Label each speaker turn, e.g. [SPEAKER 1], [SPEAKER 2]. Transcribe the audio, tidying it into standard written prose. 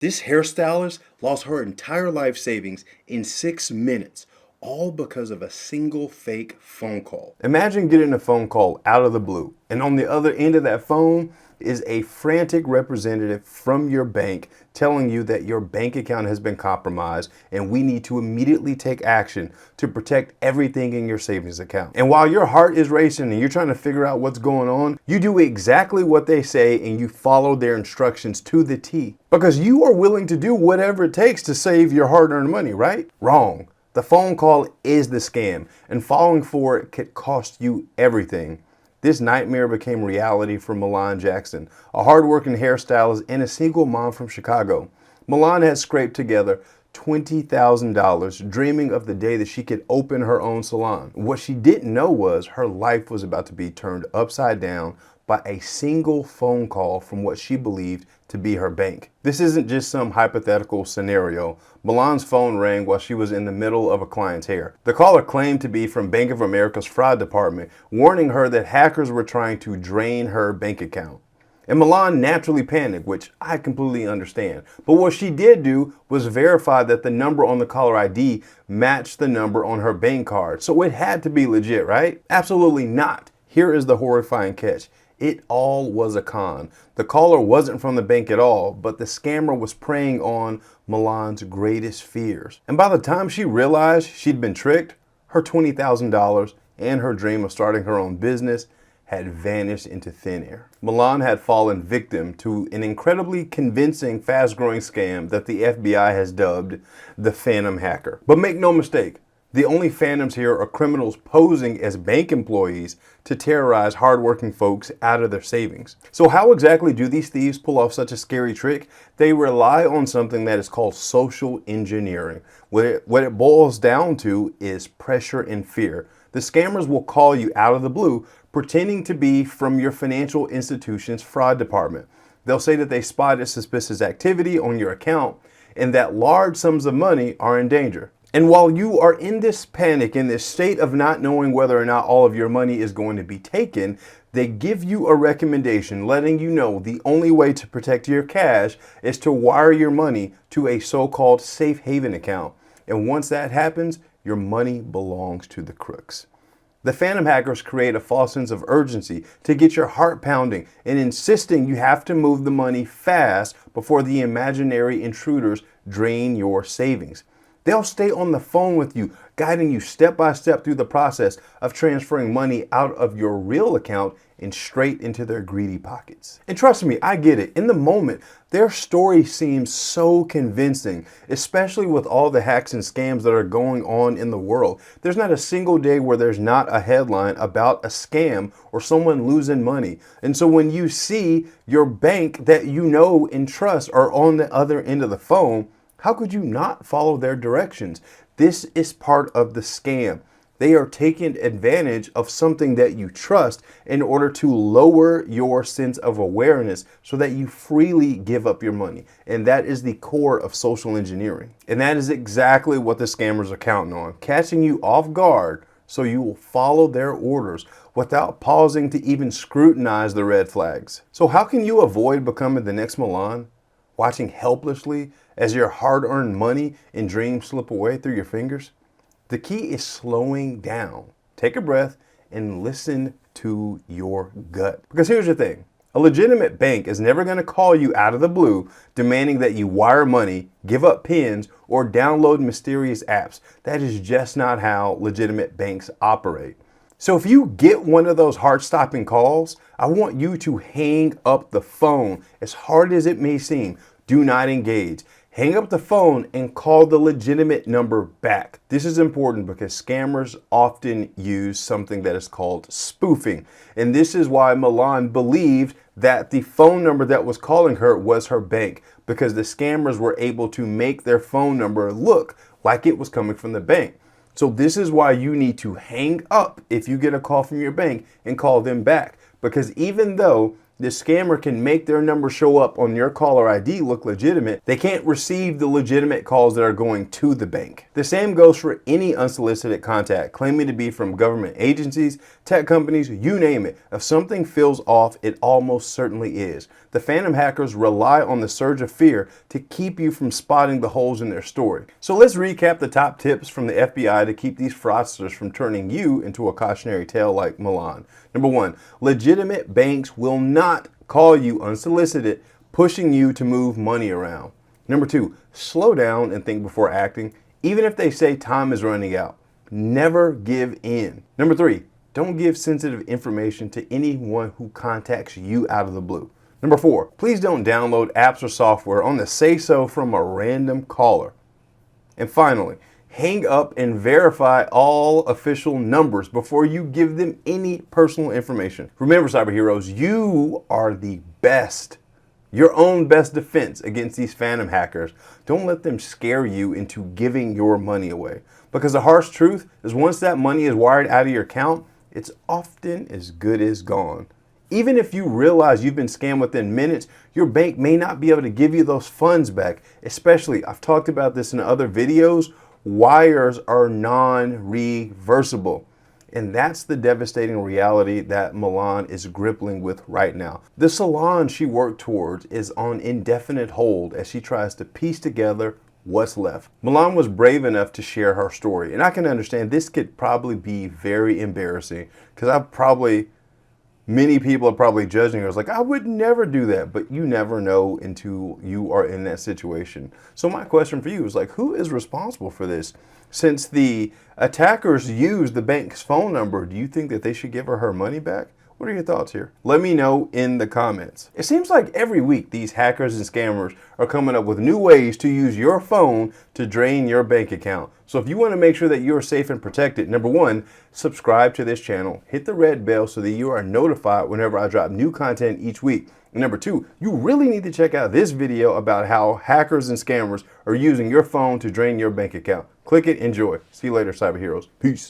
[SPEAKER 1] This hairstylist lost her entire life savings in 6 minutes, all because of a single fake phone call. Imagine getting a phone call out of the blue, and on the other end of that phone is a frantic representative from your bank telling you that your bank account has been compromised and we need to immediately take action to protect everything in your savings account. And while your heart is racing and you're trying to figure out what's going on, you do exactly what they say and you follow their instructions to the T. Because you are willing to do whatever it takes to save your hard-earned money, right? Wrong. The phone call is the scam, and falling for it could cost you everything. This nightmare became reality for Milan Jackson, a hardworking hairstylist and a single mom from Chicago. Milan had scraped together $20,000, dreaming of the day that she could open her own salon. What she didn't know was her life was about to be turned upside down by a single phone call from what she believed to be her bank. This isn't just some hypothetical scenario. Milan's phone rang while she was in the middle of a client's hair. The caller claimed to be from Bank of America's fraud department, warning her that hackers were trying to drain her bank account. And Milan naturally panicked, which I completely understand. But what she did do was verify that the number on the caller ID matched the number on her bank card. So it had to be legit, right? Absolutely not. Here is the horrifying catch. It all was a con. The caller wasn't from the bank at all, but the scammer was preying on Milan's greatest fears. And by the time she realized she'd been tricked, her $20,000 and her dream of starting her own business had vanished into thin air. Milan had fallen victim to an incredibly convincing, fast-growing scam that the FBI has dubbed the Phantom Hacker. But make no mistake, the only phantoms here are criminals posing as bank employees to terrorize hardworking folks out of their savings. So how exactly do these thieves pull off such a scary trick? They rely on something that is called social engineering. What it boils down to is pressure and fear. The scammers will call you out of the blue, pretending to be from your financial institution's fraud department. They'll say that they spotted suspicious activity on your account and that large sums of money are in danger. And while you are in this panic, in this state of not knowing whether or not all of your money is going to be taken, they give you a recommendation letting you know the only way to protect your cash is to wire your money to a so-called safe haven account. And once that happens, your money belongs to the crooks. The phantom hackers create a false sense of urgency to get your heart pounding and insisting you have to move the money fast before the imaginary intruders drain your savings. They'll stay on the phone with you, guiding you step by step through the process of transferring money out of your real account and straight into their greedy pockets. And trust me, I get it. In the moment, their story seems so convincing, especially with all the hacks and scams that are going on in the world. There's not a single day where there's not a headline about a scam or someone losing money. And so when you see your bank that you know and trust are on the other end of the phone, how could you not follow their directions? This is part of the scam. They are taking advantage of something that you trust in order to lower your sense of awareness so that you freely give up your money. And that is the core of social engineering. And that is exactly what the scammers are counting on, catching you off guard so you will follow their orders without pausing to even scrutinize the red flags. So how can you avoid becoming the next Milan? Watching helplessly as your hard-earned money and dreams slip away through your fingers? The key is slowing down. Take a breath and listen to your gut. Because here's the thing. A legitimate bank is never going to call you out of the blue demanding that you wire money, give up PINs, or download mysterious apps. That is just not how legitimate banks operate. So if you get one of those heart-stopping calls, I want you to hang up the phone. As hard as it may seem, do not engage. Hang up the phone and call the legitimate number back. This is important because scammers often use something that is called spoofing. And this is why Milan believed that the phone number that was calling her was her bank, because the scammers were able to make their phone number look like it was coming from the bank. So this is why you need to hang up if you get a call from your bank and call them back. Because even though The scammer can make their number show up on your caller ID look legitimate. They can't receive the legitimate calls that are going to the bank. The same goes for any unsolicited contact claiming to be from government agencies, tech companies, you name it. If something feels off, it almost certainly is. The phantom hackers rely on the surge of fear to keep you from spotting the holes in their story. So let's recap the top tips from the FBI to keep these fraudsters from turning you into a cautionary tale like Milan. Number 1, legitimate banks will not call you unsolicited, pushing you to move money around. Number 2, slow down and think before acting, even if they say time is running out. Never give in. Number 3, don't give sensitive information to anyone who contacts you out of the blue. Number 4, please don't download apps or software on the say-so from a random caller. And finally, hang up and verify all official numbers before you give them any personal information. Remember, cyber heroes, you are the best, your own best defense against these phantom hackers. Don't let them scare you into giving your money away. Because the harsh truth is once that money is wired out of your account, it's often as good as gone. Even if you realize you've been scammed within minutes, your bank may not be able to give you those funds back. Especially, I've talked about this in other videos, wires are non-reversible. And that's the devastating reality that Milan is grappling with right now. The salon she worked towards is on indefinite hold as she tries to piece together what's left. Milan was brave enough to share her story. And I can understand this could probably be very embarrassing because many people are probably judging her as like, I would never do that, but you never know until you are in that situation. So my question for you is like, who is responsible for this? Since the attackers used the bank's phone number, do you think that they should give her money back? What are your thoughts here? Let me know in the comments. It seems like every week these hackers and scammers are coming up with new ways to use your phone to drain your bank account. So if you want to make sure that you're safe and protected, number 1, subscribe to this channel, hit the red bell so that you are notified whenever I drop new content each week. And number 2, you really need to check out this video about how hackers and scammers are using your phone to drain your bank account. Click it, enjoy. See you later, cyber heroes. Peace.